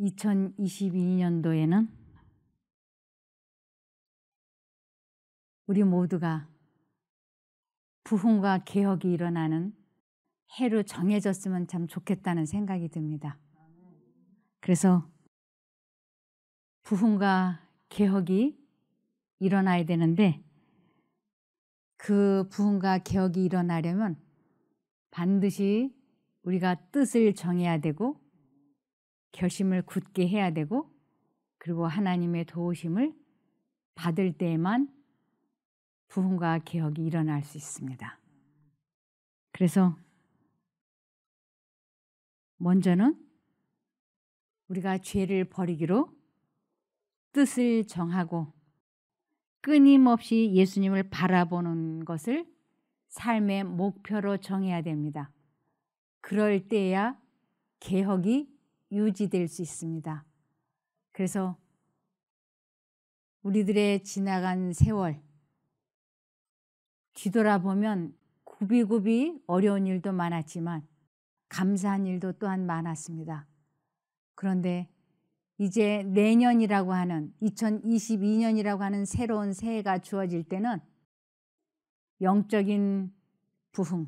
2022년도에는 우리 모두가 부흥과 개혁이 일어나는 해로 정해졌으면 참 좋겠다는 생각이 듭니다. 그래서 부흥과 개혁이 일어나야 되는데 그 부흥과 개혁이 일어나려면 반드시 우리가 뜻을 정해야 되고 결심을 굳게 해야 되고 그리고 하나님의 도우심을 받을 때에만 부흥과 개혁이 일어날 수 있습니다. 그래서 먼저는 우리가 죄를 버리기로 뜻을 정하고 끊임없이 예수님을 바라보는 것을 삶의 목표로 정해야 됩니다. 그럴 때야 개혁이 유지될 수 있습니다. 그래서 우리들의 지나간 세월 뒤돌아보면 굽이굽이 어려운 일도 많았지만 감사한 일도 또한 많았습니다. 그런데 이제 내년이라고 하는 2022년이라고 하는 새로운 새해가 주어질 때는 영적인 부흥,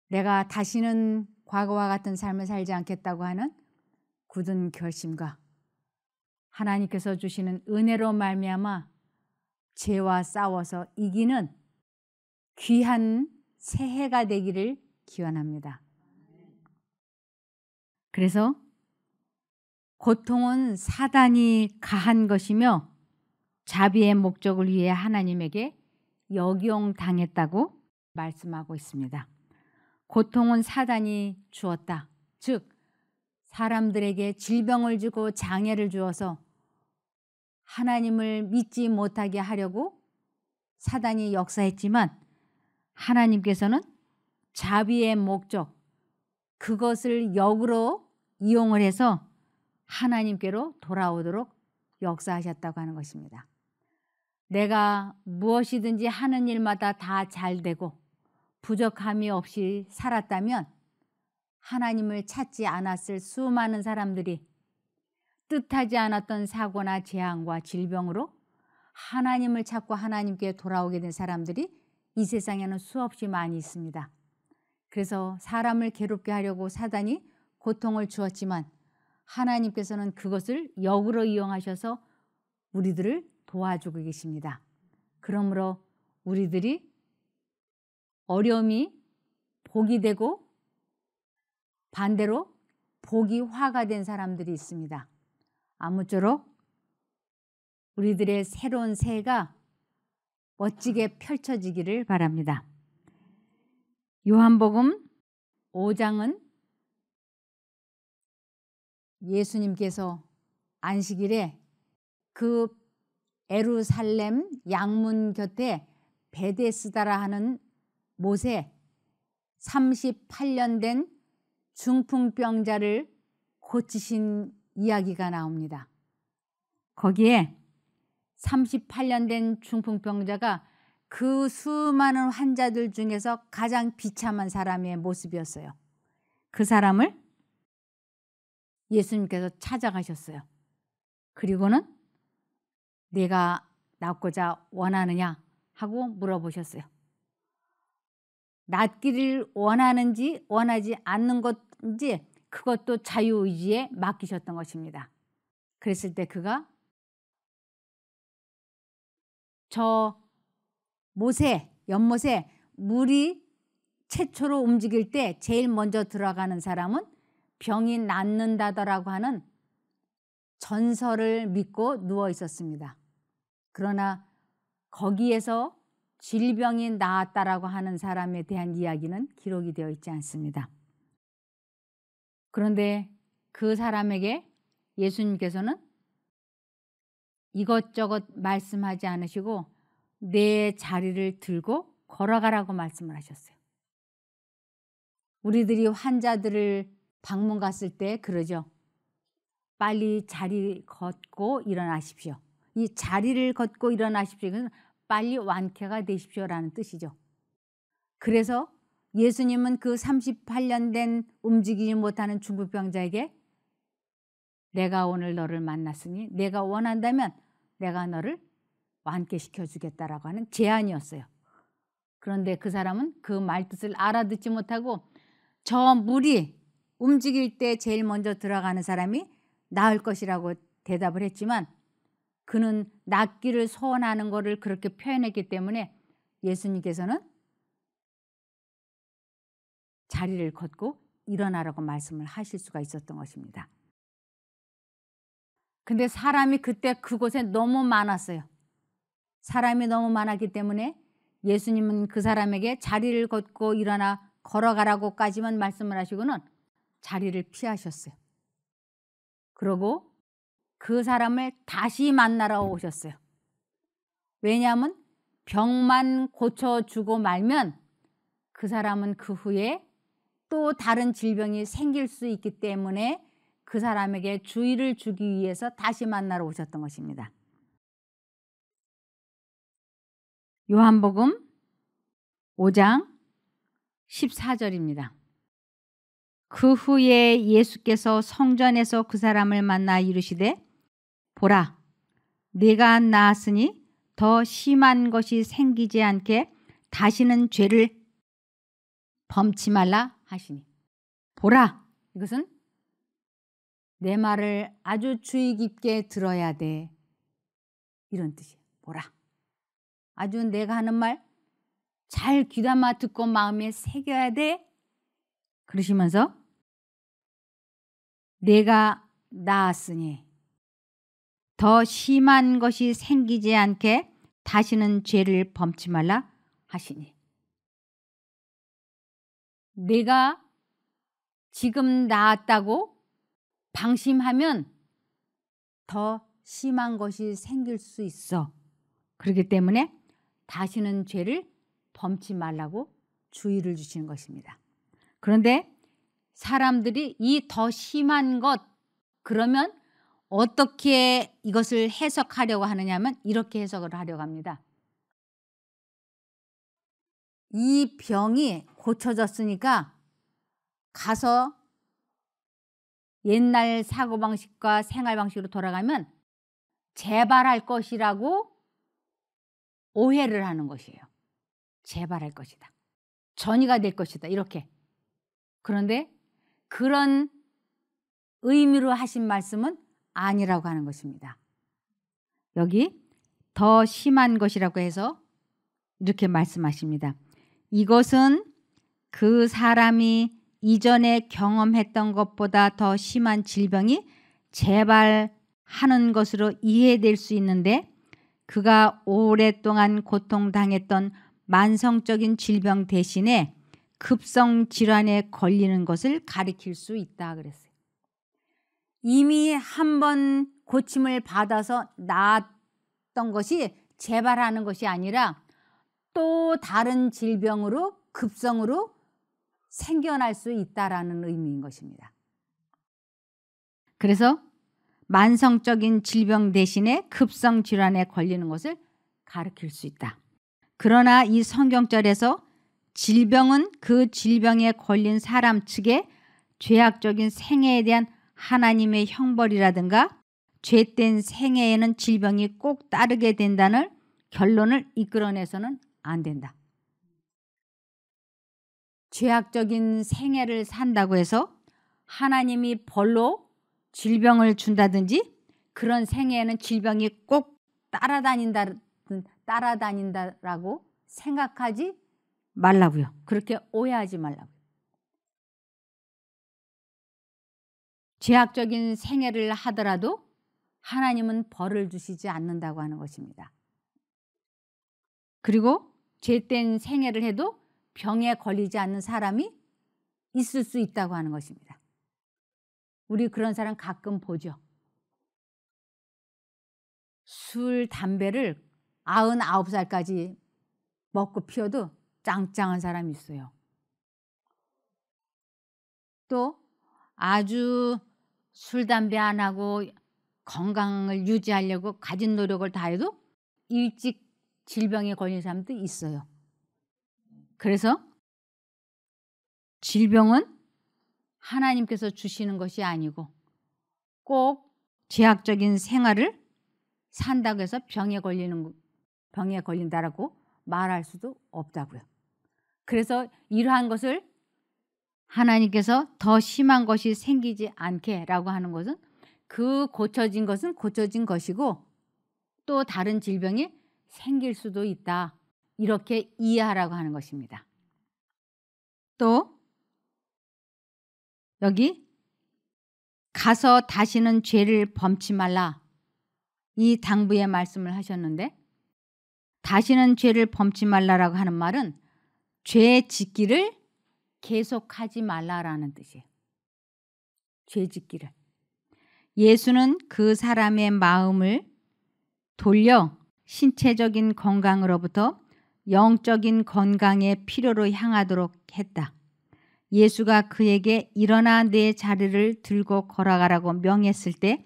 내가 다시는 과거와 같은 삶을 살지 않겠다고 하는 굳은 결심과 하나님께서 주시는 은혜로 말미암아 죄와 싸워서 이기는 귀한 새해가 되기를 기원합니다. 그래서 고통은 사단이 가한 것이며 자비의 목적을 위해 하나님에게 역용당했다고 말씀하고 있습니다. 고통은 사단이 주었다. 즉 사람들에게 질병을 주고 장애를 주어서 하나님을 믿지 못하게 하려고 사단이 역사했지만 하나님께서는 자비의 목적, 그것을 역으로 이용을 해서 하나님께로 돌아오도록 역사하셨다고 하는 것입니다. 내가 무엇이든지 하는 일마다 다 잘되고 부족함이 없이 살았다면 하나님을 찾지 않았을 수많은 사람들이 뜻하지 않았던 사고나 재앙과 질병으로 하나님을 찾고 하나님께 돌아오게 된 사람들이 이 세상에는 수없이 많이 있습니다. 그래서 사람을 괴롭게 하려고 사단이 고통을 주었지만 하나님께서는 그것을 역으로 이용하셔서 우리들을 도와주고 계십니다. 그러므로 우리들이 어려움이 복이 되고 반대로 복이 화가 된 사람들이 있습니다. 아무쪼록 우리들의 새로운 새해가 멋지게 펼쳐지기를 바랍니다. 요한복음 5장은 예수님께서 안식일에 그 예루살렘 양문 곁에 베데스다라 하는 못에 38년 된 중풍병자를 고치신 이야기가 나옵니다. 거기에 38년 된 중풍병자가 그 수많은 환자들 중에서 가장 비참한 사람의 모습이었어요. 그 사람을 예수님께서 찾아가셨어요. 그리고는 내가 낫고자 원하느냐 하고 물어보셨어요. 낫기를 원하는지 원하지 않는 건지 그것도 자유의지에 맡기셨던 것입니다. 그랬을 때 그가 저 못에 연못에 물이 최초로 움직일 때 제일 먼저 들어가는 사람은 병이 낫는다더라고 하는 전설을 믿고 누워 있었습니다. 그러나 거기에서 질병이 나았다라고 하는 사람에 대한 이야기는 기록이 되어 있지 않습니다. 그런데 그 사람에게 예수님께서는 이것저것 말씀하지 않으시고 내 자리를 들고 걸어가라고 말씀을 하셨어요. 우리들이 환자들을 방문 갔을 때 그러죠. 빨리 자리 걷고 일어나십시오. 이 자리를 걷고 일어나십시오. 이것은 빨리 완쾌가 되십시오라는 뜻이죠. 그래서 예수님은 그 38년 된 움직이지 못하는 중풍병자에게 내가 오늘 너를 만났으니 내가 원한다면 내가 너를 완쾌시켜 주겠다라고 하는 제안이었어요. 그런데 그 사람은 그 말뜻을 알아듣지 못하고 저 물이 움직일 때 제일 먼저 들어가는 사람이 나을 것이라고 대답을 했지만 그는 낫기를 소원하는 것을 그렇게 표현했기 때문에 예수님께서는 자리를 걷고 일어나라고 말씀을 하실 수가 있었던 것입니다. 근데 사람이 그때 그곳에 너무 많았어요. 사람이 너무 많았기 때문에 예수님은 그 사람에게 자리를 걷고 일어나 걸어가라고까지만 말씀을 하시고는 자리를 피하셨어요. 그러고 그 사람을 다시 만나러 오셨어요. 왜냐하면 병만 고쳐주고 말면 그 사람은 그 후에 또 다른 질병이 생길 수 있기 때문에 그 사람에게 주의를 주기 위해서 다시 만나러 오셨던 것입니다. 요한복음 5장 14절입니다. 그 후에 예수께서 성전에서 그 사람을 만나 이르시되 보라, 네가 나았으니 더 심한 것이 생기지 않게 다시는 죄를 범치 말라 하시니. 보라, 이것은 내 말을 아주 주의 깊게 들어야 돼, 이런 뜻이에요. 보라, 아주 내가 하는 말 잘 귀담아 듣고 마음에 새겨야 돼, 그러시면서 내가 나았으니 더 심한 것이 생기지 않게 다시는 죄를 범치 말라 하시니. 내가 지금 나았다고 방심하면 더 심한 것이 생길 수 있어. 그렇기 때문에 다시는 죄를 범치 말라고 주의를 주시는 것입니다. 그런데 사람들이 이 더 심한 것, 그러면 어떻게 이것을 해석하려고 하느냐면 이렇게 해석을 하려고 합니다. 이 병이 고쳐졌으니까 가서 옛날 사고방식과 생활방식으로 돌아가면 재발할 것이라고 오해를 하는 것이에요. 재발할 것이다, 전이가 될 것이다, 이렇게. 그런데 그런 의미로 하신 말씀은 아니라고 하는 것입니다. 여기 더 심한 것이라고 해서 이렇게 말씀하십니다. 이것은 그 사람이 이전에 경험했던 것보다 더 심한 질병이 재발하는 것으로 이해될 수 있는데 그가 오랫동안 고통당했던 만성적인 질병 대신에 급성 질환에 걸리는 것을 가리킬 수 있다 그랬어요. 이미 한 번 고침을 받아서 나았던 것이 재발하는 것이 아니라 또 다른 질병으로 급성으로 생겨날 수 있다라는 의미인 것입니다. 그래서 만성적인 질병 대신에 급성 질환에 걸리는 것을 가리킬 수 있다. 그러나 이 성경절에서 질병은 그 질병에 걸린 사람 측의 죄악적인 생애에 대한 하나님의 형벌이라든가 죄된 생애에는 질병이 꼭 따르게 된다는 결론을 이끌어내서는 안 된다. 죄악적인 생애를 산다고 해서 하나님이 벌로 질병을 준다든지 그런 생애에는 질병이 꼭 따라다닌다라고 생각하지 말라고요. 그렇게 오해하지 말라고요. 죄악적인 생애를 하더라도 하나님은 벌을 주시지 않는다고 하는 것입니다. 그리고 죄된 생애를 해도 병에 걸리지 않는 사람이 있을 수 있다고 하는 것입니다. 우리 그런 사람 가끔 보죠. 술, 담배를 99살까지 먹고 피워도 짱짱한 사람이 있어요. 또 아주 술, 담배 안 하고 건강을 유지하려고 가진 노력을 다해도 일찍 질병에 걸린 사람도 있어요. 그래서 질병은 하나님께서 주시는 것이 아니고 꼭 죄악적인 생활을 산다고 해서 병에 걸린다라고 말할 수도 없다고요. 그래서 이러한 것을 하나님께서 더 심한 것이 생기지 않게라고 하는 것은 그 고쳐진 것은 고쳐진 것이고 또 다른 질병이 생길 수도 있다. 이렇게 이해하라고 하는 것입니다. 또 여기 가서 다시는 죄를 범치 말라. 이 당부의 말씀을 하셨는데 다시는 죄를 범치 말라라고 하는 말은 죄 짓기를 계속하지 말라라는 뜻이에요. 죄 짓기를. 예수는 그 사람의 마음을 돌려 신체적인 건강으로부터 영적인 건강의 필요로 향하도록 했다. 예수가 그에게 일어나 내 자리를 들고 걸어가라고 명했을 때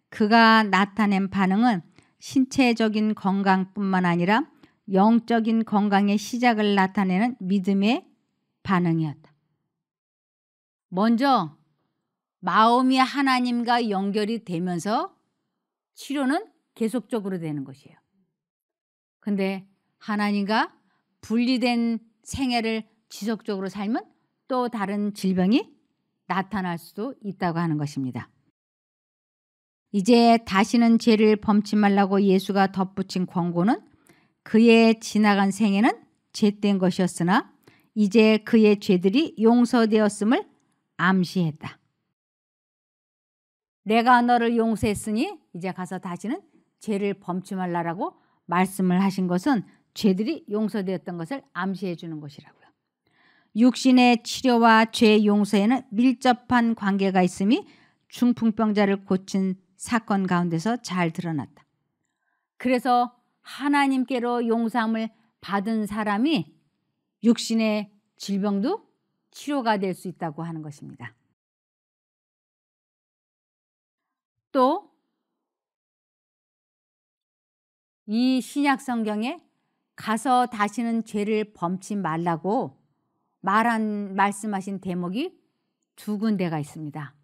그가 나타낸 반응은 신체적인 건강뿐만 아니라 영적인 건강의 시작을 나타내는 믿음의 반응이었다. 먼저 마음이 하나님과 연결이 되면서 치료는 계속적으로 되는 것이에요. 근데 하나님과 분리된 생애를 지속적으로 살면 또 다른 질병이 나타날 수도 있다고 하는 것입니다. 이제 다시는 죄를 범치 말라고 예수가 덧붙인 권고는 그의 지나간 생애는 죄된 것이었으나 이제 그의 죄들이 용서되었음을 암시했다. 내가 너를 용서했으니 이제 가서 다시는 죄를 범치 말라라고 말씀을 하신 것은 죄들이 용서되었던 것을 암시해 주는 것이라고요. 육신의 치료와 죄 용서에는 밀접한 관계가 있음이 중풍병자를 고친 사건 가운데서 잘 드러났다. 그래서 하나님께로 용서함을 받은 사람이 육신의 질병도 치료가 될 수 있다고 하는 것입니다. 또 이 신약 성경에 가서 다시는 죄를 범치 말라고 말씀하신 대목이 두 군데가 있습니다.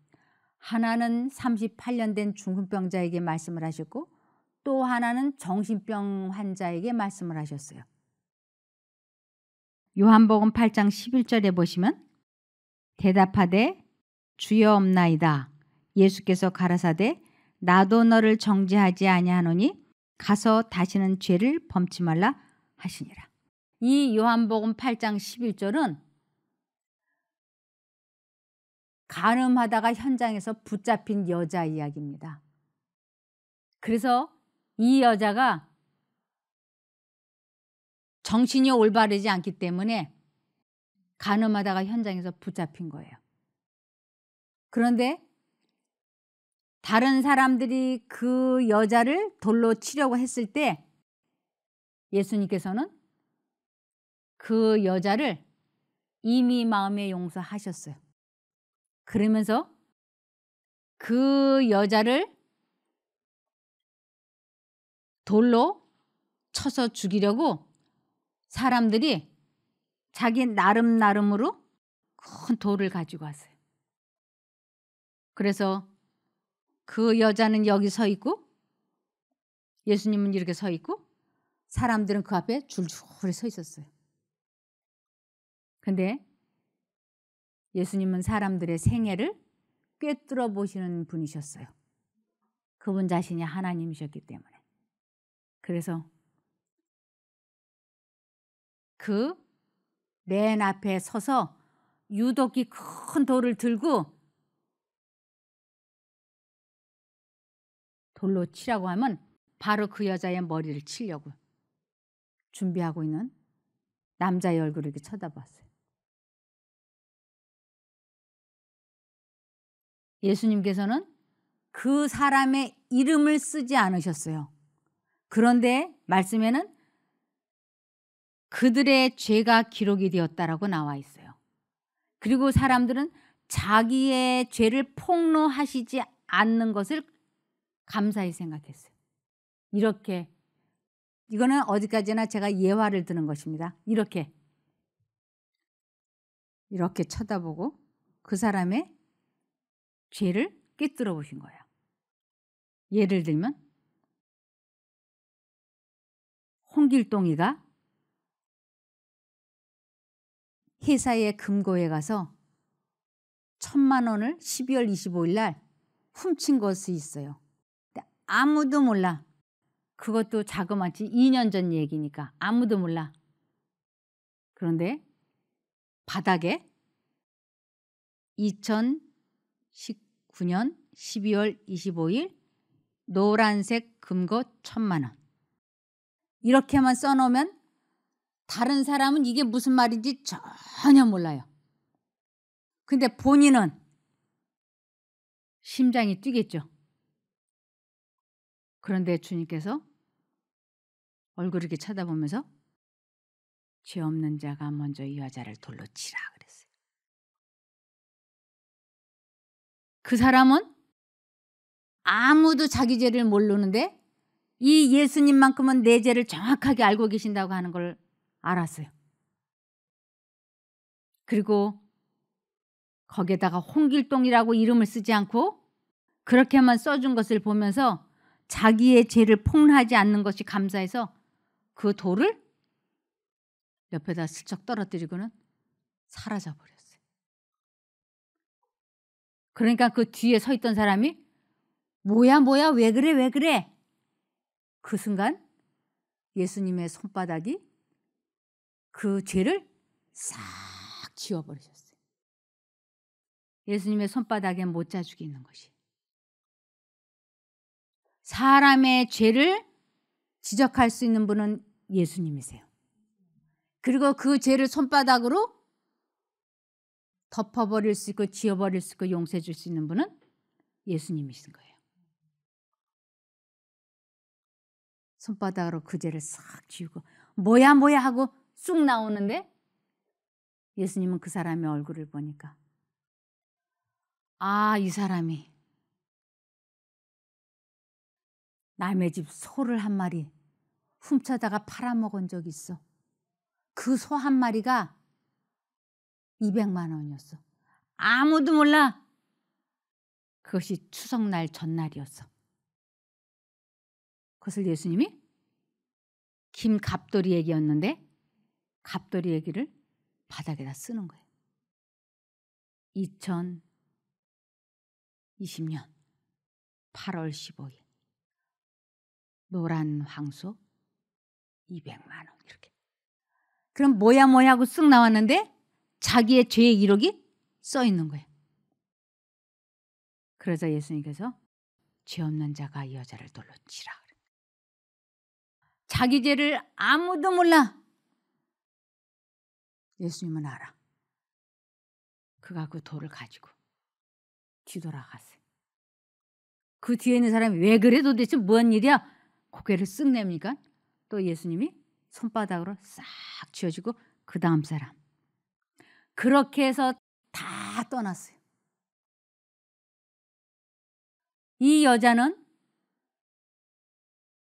하나는 38년 된 중풍병자에게 말씀을 하셨고 또 하나는 정신병 환자에게 말씀을 하셨어요. 요한복음 8장 11절에 보시면 대답하되 주여 없나이다. 예수께서 가라사대 나도 너를 정죄하지 아니하노니 가서 다시는 죄를 범치 말라 하시니라. 이 요한복음 8장 11절은 간음하다가 현장에서 붙잡힌 여자 이야기입니다. 그래서 이 여자가 정신이 올바르지 않기 때문에 간음하다가 현장에서 붙잡힌 거예요. 그런데 다른 사람들이 그 여자를 돌로 치려고 했을 때 예수님께서는 그 여자를 이미 마음에 용서하셨어요. 그러면서 그 여자를 돌로 쳐서 죽이려고 사람들이 자기 나름으로 큰 돌을 가지고 왔어요. 그래서 그 여자는 여기 서 있고 예수님은 이렇게 서 있고 사람들은 그 앞에 줄줄이 서 있었어요. 근데 예수님은 사람들의 생애를 꿰뚫어 보시는 분이셨어요. 그분 자신이 하나님이셨기 때문에. 그래서 그 맨 앞에 서서 유독히 큰 돌을 들고 돌로 치라고 하면 바로 그 여자의 머리를 치려고 준비하고 있는 남자의 얼굴을 이렇게 쳐다봤어요. 예수님께서는 그 사람의 이름을 쓰지 않으셨어요. 그런데 말씀에는 그들의 죄가 기록이 되었다라고 나와 있어요. 그리고 사람들은 자기의 죄를 폭로하시지 않는 것을 감사히 생각했어요. 이렇게 이거는 어디까지나 제가 예화를 드는 것입니다. 이렇게 쳐다보고 그 사람의 죄를 꿰뚫어 보신 거예요. 예를 들면 홍길동이가 회사의 금고에 가서 1,000만 원을 12월 25일 날 훔친 것이 있어요. 근데 아무도 몰라. 그것도 자그마치 2년 전 얘기니까 아무도 몰라. 그런데 바닥에 2019년 12월 25일 노란색 금고 1,000만 원. 이렇게만 써놓으면 다른 사람은 이게 무슨 말인지 전혀 몰라요. 근데 본인은 심장이 뛰겠죠. 그런데 주님께서 얼굴을 이렇게 쳐다보면서 죄 없는 자가 먼저 이 여자를 돌로 치라 그랬어요. 그 사람은 아무도 자기 죄를 모르는데 이 예수님만큼은 내 죄를 정확하게 알고 계신다고 하는 걸 알았어요. 그리고 거기에다가 홍길동이라고 이름을 쓰지 않고 그렇게만 써준 것을 보면서 자기의 죄를 폭로하지 않는 것이 감사해서 그 돌을 옆에다 슬쩍 떨어뜨리고는 사라져 버렸어요. 그러니까 그 뒤에 서 있던 사람이 뭐야 왜 그래 그 순간 예수님의 손바닥이 그 죄를 싹 지워버리셨어요. 예수님의 손바닥에 못자죽이 있는 것이. 사람의 죄를 지적할 수 있는 분은 예수님이세요. 그리고 그 죄를 손바닥으로 덮어버릴 수 있고 지워버릴 수 있고 용서해 줄 수 있는 분은 예수님이신 거예요. 손바닥으로 그 죄를 싹 지우고 뭐야 하고 쑥 나오는데 예수님은 그 사람의 얼굴을 보니까 이 사람이 남의 집 소를 한 마리 훔쳐다가 팔아먹은 적이 있어. 그 소 한 마리가 200만 원이었어. 아무도 몰라. 그것이 추석날 전날이었어. 그것을 예수님이 김갑돌이 얘기였는데 갑돌이 얘기를 바닥에다 쓰는 거예요. 2020년 8월 15일 노란 황소 200만 원 이렇게. 그럼 뭐야 하고 쓱 나왔는데 자기의 죄의 기록이 써 있는 거예요. 그러자 예수님께서 죄 없는 자가 이 여자를 돌로 치라 그래요. 자기 죄를 아무도 몰라. 예수님은 알아. 그가 그 돌을 가지고 뒤돌아갔어요. 그 뒤에 있는 사람이 왜 그래 도대체 뭔 일이야? 고개를 쓱 내니까 또 예수님이 손바닥으로 싹 지워주고 그 다음 사람. 그렇게 해서 다 떠났어요. 이 여자는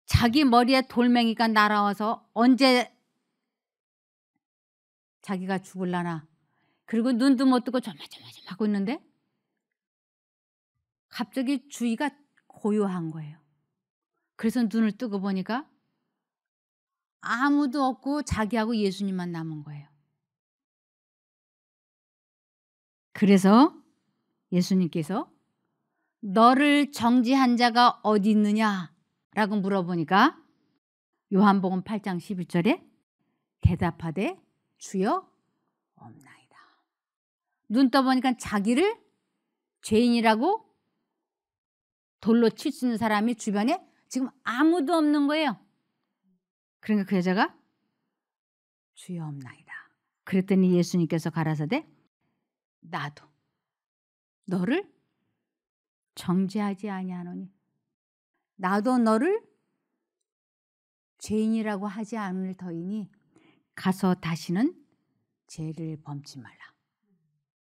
자기 머리에 돌멩이가 날아와서 언제 자기가 죽을라나. 그리고 눈도 못 뜨고 조마조마조마 하고 있는데 갑자기 주위가 고요한 거예요. 그래서 눈을 뜨고 보니까 아무도 없고 자기하고 예수님만 남은 거예요. 그래서 예수님께서 너를 정죄한 자가 어디 있느냐라고 물어보니까 요한복음 8장 11절에 대답하되 주여 없나이다. 눈 떠보니까 자기를 죄인이라고 돌로 칠 수 있는 사람이 주변에 지금 아무도 없는 거예요. 그러니까 그 여자가 주여 없나이다. 그랬더니 예수님께서 가라사대 나도 너를 정죄하지 아니하노니 나도 너를 죄인이라고 하지 않을 터이니 가서 다시는 죄를 범치 말라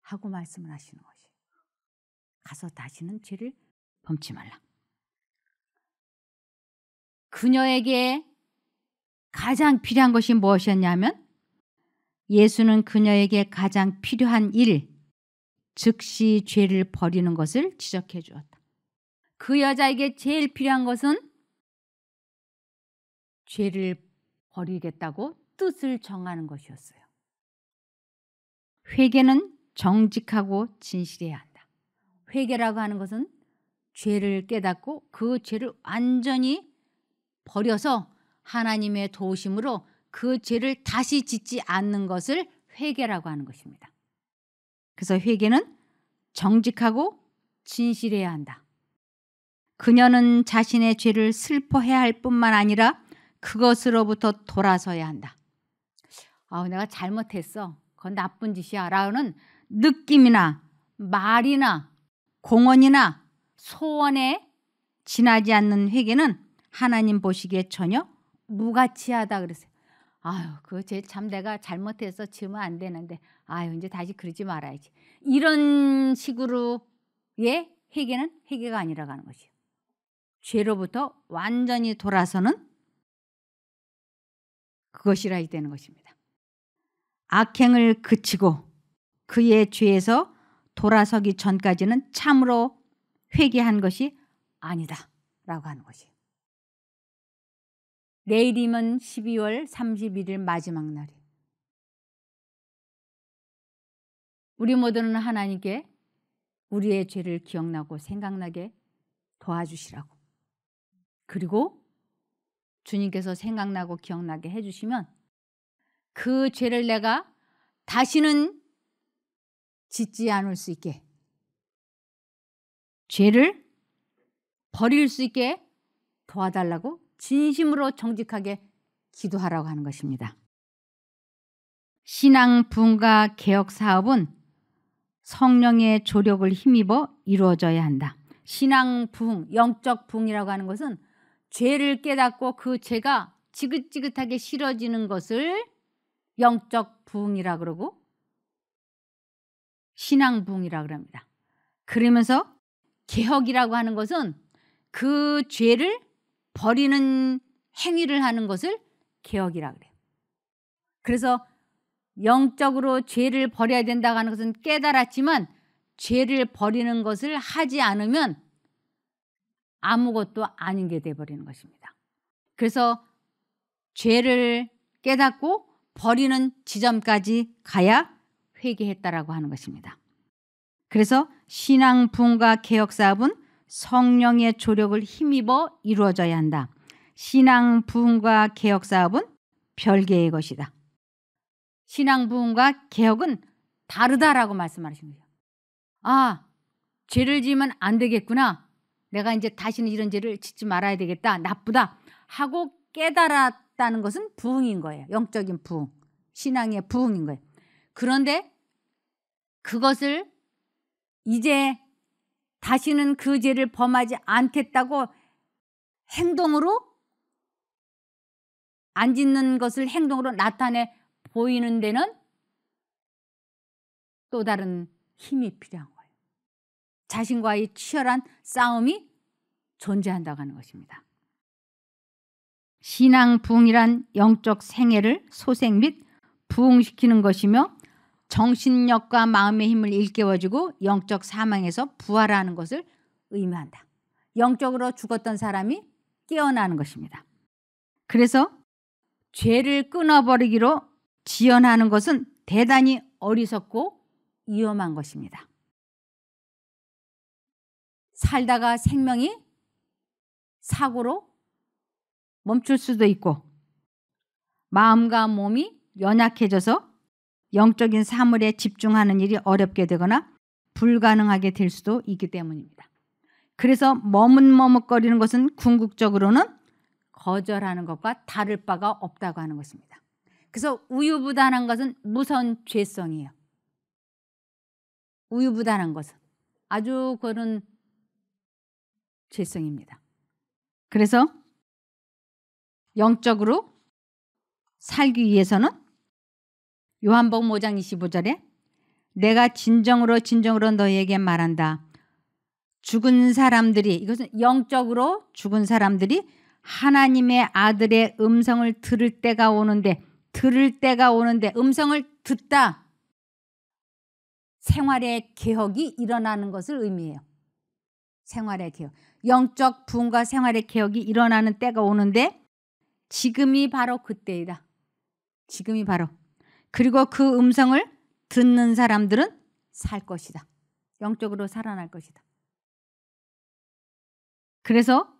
하고 말씀을 하시는 것이에요. 가서 다시는 죄를 범치 말라. 그녀에게 가장 필요한 것이 무엇이었냐면 예수는 그녀에게 가장 필요한 일, 즉시 죄를 버리는 것을 지적해 주었다. 그 여자에게 제일 필요한 것은 죄를 버리겠다고 뜻을 정하는 것이었어요. 회개는 정직하고 진실해야 한다. 회개라고 하는 것은 죄를 깨닫고 그 죄를 완전히 버려서 하나님의 도우심으로 그 죄를 다시 짓지 않는 것을 회개라고 하는 것입니다. 그래서 회개는 정직하고 진실해야 한다. 그녀는 자신의 죄를 슬퍼해야 할 뿐만 아니라 그것으로부터 돌아서야 한다. 내가 잘못했어. 그건 나쁜 짓이야. 라는 느낌이나 말이나 공언이나 소원에 지나지 않는 회개는 하나님 보시기에 전혀 무가치하다 그랬어요. 그 죄 참 내가 잘못해서 지으면 안 되는데 이제 다시 그러지 말아야지. 이런 식으로의 회개는 회개가 아니라고 하는 것이에요. 죄로부터 완전히 돌아서는 그것이라 되는 것입니다. 악행을 그치고 그의 죄에서 돌아서기 전까지는 참으로 회개한 것이 아니다 라고 하는 것이에요. 내일이면 12월 31일 마지막 날이. 우리 모두는 하나님께 우리의 죄를 기억나고 생각나게 도와주시라고. 그리고 주님께서 생각나고 기억나게 해주시면 그 죄를 내가 다시는 짓지 않을 수 있게, 죄를 버릴 수 있게 도와달라고 진심으로 정직하게 기도하라고 하는 것입니다. 신앙 부흥과 개혁 사업은 성령의 조력을 힘입어 이루어져야 한다. 신앙 부흥, 영적 부흥이라고 하는 것은 죄를 깨닫고 그 죄가 지긋지긋하게 싫어지는 것을 영적 부흥이라 그러고 신앙 부흥이라 그럽니다. 그러면서 개혁이라고 하는 것은 그 죄를 버리는 행위를 하는 것을 개혁이라 그래요. 그래서 영적으로 죄를 버려야 된다고 하는 것은 깨달았지만 죄를 버리는 것을 하지 않으면 아무것도 아닌 게 돼버리는 것입니다. 그래서 죄를 깨닫고 버리는 지점까지 가야 회개했다라고 하는 것입니다. 그래서 신앙 부흥과 개혁 사업은 성령의 조력을 힘입어 이루어져야 한다. 신앙 부흥과 개혁 사업은 별개의 것이다. 신앙 부흥과 개혁은 다르다라고 말씀하신 거예요. 죄를 지으면 안 되겠구나. 내가 이제 다시는 이런 죄를 짓지 말아야 되겠다. 나쁘다 하고 깨달았다는 것은 부흥인 거예요. 영적인 부흥, 신앙의 부흥인 거예요. 그런데 그것을 이제 다시는 그 죄를 범하지 않겠다고 행동으로 안 짓는 것을 행동으로 나타내 보이는 데는 또 다른 힘이 필요한 거예요. 자신과의 치열한 싸움이 존재한다고 하는 것입니다. 신앙 부흥이란 영적 생애를 소생 및 부흥시키는 것이며 정신력과 마음의 힘을 일깨워주고 영적 사망에서 부활하는 것을 의미한다. 영적으로 죽었던 사람이 깨어나는 것입니다. 그래서 죄를 끊어버리기로 지연하는 것은 대단히 어리석고 위험한 것입니다. 살다가 생명이 사고로 멈출 수도 있고 마음과 몸이 연약해져서 영적인 사물에 집중하는 일이 어렵게 되거나 불가능하게 될 수도 있기 때문입니다. 그래서 머뭇머뭇거리는 것은 궁극적으로는 거절하는 것과 다를 바가 없다고 하는 것입니다. 그래서 우유부단한 것은 무서운 죄성이에요. 우유부단한 것은 아주 그런 죄성입니다. 그래서 영적으로 살기 위해서는 요한복음 5장 25절에 내가 진정으로 너희에게 말한다. 죽은 사람들이, 이것은 영적으로 죽은 사람들이 하나님의 아들의 음성을 들을 때가 오는데 음성을 듣다. 생활의 개혁이 일어나는 것을 의미해요. 생활의 개혁. 영적 부흥과 생활의 개혁이 일어나는 때가 오는데 지금이 바로 그때이다. 지금이 바로. 그리고 그 음성을 듣는 사람들은 살 것이다. 영적으로 살아날 것이다. 그래서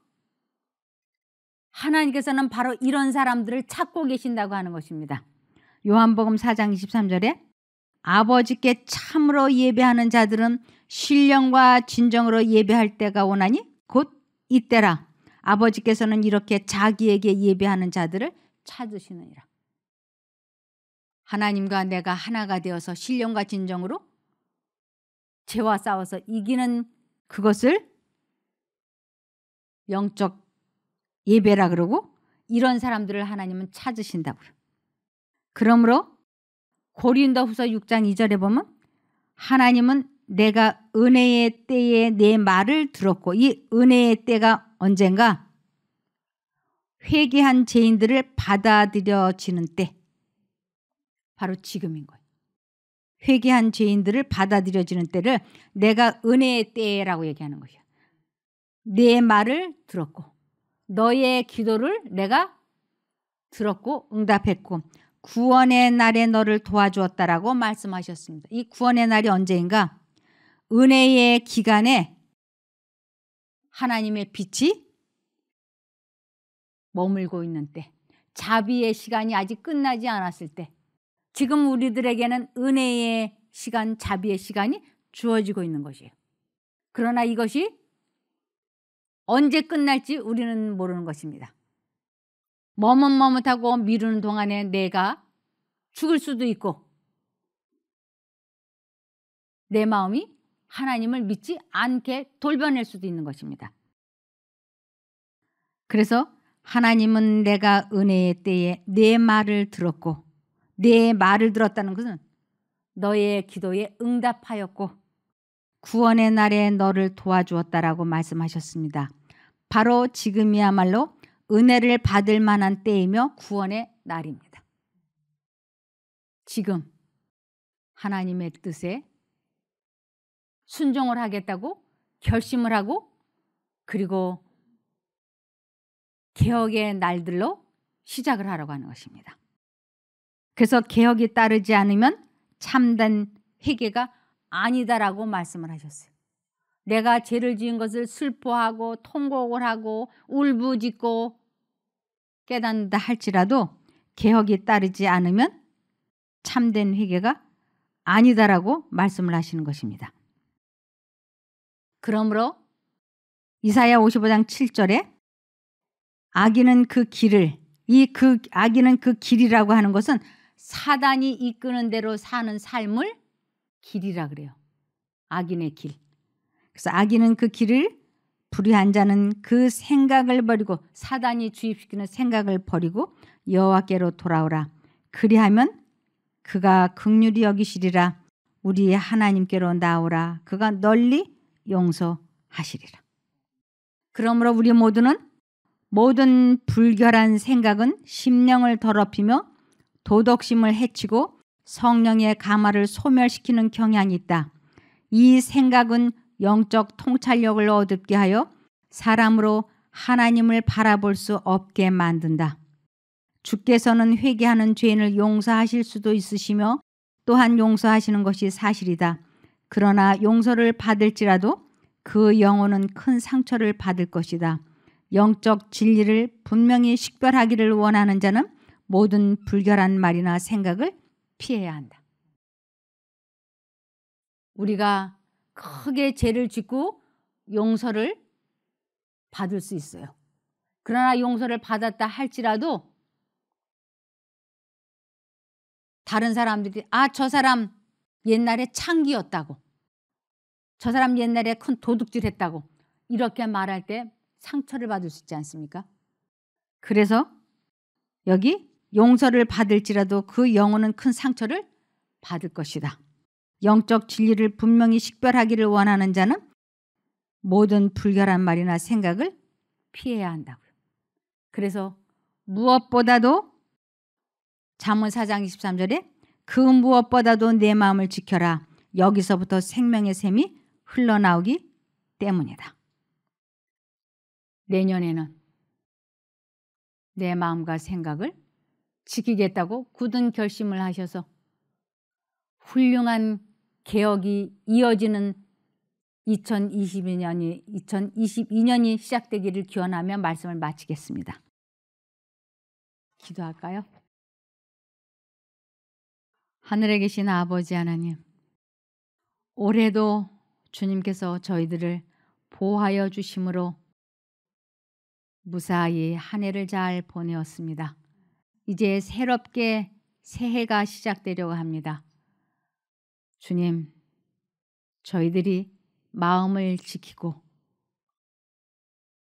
하나님께서는 바로 이런 사람들을 찾고 계신다고 하는 것입니다. 요한복음 4장 23절에 아버지께 참으로 예배하는 자들은 신령과 진정으로 예배할 때가 오나니 곧 이때라. 아버지께서는 이렇게 자기에게 예배하는 자들을 찾으시느니라. 하나님과 내가 하나가 되어서 신령과 진정으로 죄와 싸워서 이기는 그것을 영적 예배라 그러고 이런 사람들을 하나님은 찾으신다고요. 그러므로 고린도후서 6장 2절에 보면 하나님은 내가 은혜의 때에 내 말을 들었고, 이 은혜의 때가 언젠가 회개한 죄인들을 받아들여지는 때, 바로 지금인 거예요. 회개한 죄인들을 받아들여지는 때를 내가 은혜의 때라고 얘기하는 것이야. 내 말을 들었고 너의 기도를 내가 들었고 응답했고 구원의 날에 너를 도와주었다라고 말씀하셨습니다. 이 구원의 날이 언제인가? 은혜의 기간에 하나님의 빛이 머물고 있는 때, 자비의 시간이 아직 끝나지 않았을 때, 지금 우리들에게는 은혜의 시간, 자비의 시간이 주어지고 있는 것이에요. 그러나 이것이 언제 끝날지 우리는 모르는 것입니다. 머뭇머뭇하고 미루는 동안에 내가 죽을 수도 있고 내 마음이 하나님을 믿지 않게 돌변할 수도 있는 것입니다. 그래서 하나님은 내가 은혜의 때에 내 말을 들었고, 내 말을 들었다는 것은 너의 기도에 응답하였고 구원의 날에 너를 도와주었다라고 말씀하셨습니다. 바로 지금이야말로 은혜를 받을 만한 때이며 구원의 날입니다. 지금 하나님의 뜻에 순종을 하겠다고 결심을 하고 그리고 개혁의 날들로 시작을 하라고 하는 것입니다. 그래서 개혁이 따르지 않으면 참된 회개가 아니다라고 말씀을 하셨어요. 내가 죄를 지은 것을 슬퍼하고 통곡을 하고 울부짖고 깨닫는다 할지라도 개혁이 따르지 않으면 참된 회개가 아니다라고 말씀을 하시는 것입니다. 그러므로 이사야 55장 7절에 악인은 그 길을, 악인은 그 길이라고 하는 것은 사단이 이끄는 대로 사는 삶을 길이라 그래요. 악인의 길. 그래서 악인은 그 길을, 불의한 자는 그 생각을 버리고, 사단이 주입시키는 생각을 버리고 여호와께로 돌아오라. 그리하면 그가 긍휼히 여기시리라. 우리의 하나님께로 나오라. 그가 널리 용서하시리라. 그러므로 우리 모두는 모든 불결한 생각은 심령을 더럽히며 도덕심을 해치고 성령의 감화를 소멸시키는 경향이 있다. 이 생각은 영적 통찰력을 어둡게 하여 사람으로 하나님을 바라볼 수 없게 만든다. 주께서는 회개하는 죄인을 용서하실 수도 있으시며 또한 용서하시는 것이 사실이다. 그러나 용서를 받을지라도 그 영혼은 큰 상처를 받을 것이다. 영적 진리를 분명히 식별하기를 원하는 자는 모든 불결한 말이나 생각을 피해야 한다. 우리가 크게 죄를 짓고 용서를 받을 수 있어요. 그러나 용서를 받았다 할지라도 다른 사람들이 저 사람 옛날에 창기였다고, 저 사람 옛날에 큰 도둑질 했다고 이렇게 말할 때 상처를 받을 수 있지 않습니까? 그래서 여기 용서를 받을지라도 그 영혼은 큰 상처를 받을 것이다. 영적 진리를 분명히 식별하기를 원하는 자는 모든 불결한 말이나 생각을 피해야 한다고요. 그래서 무엇보다도 잠언 4장 23절에 그 무엇보다도 내 마음을 지켜라. 여기서부터 생명의 샘이 흘러나오기 때문이다. 내년에는 내 마음과 생각을 지키겠다고 굳은 결심을 하셔서 훌륭한 개혁이 이어지는 2022년이 시작되기를 기원하며 말씀을 마치겠습니다. 기도할까요? 하늘에 계신 아버지 하나님, 올해도 주님께서 저희들을 보호하여 주심으로 무사히 한 해를 잘 보내었습니다. 이제 새롭게 새해가 시작되려고 합니다. 주님, 저희들이 마음을 지키고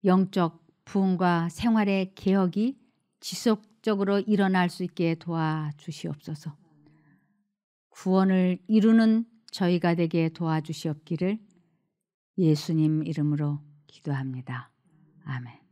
영적 부흥과 생활의 개혁이 지속적으로 일어날 수 있게 도와주시옵소서. 구원을 이루는 저희가 되게 도와주시옵기를 예수님 이름으로 기도합니다. 아멘.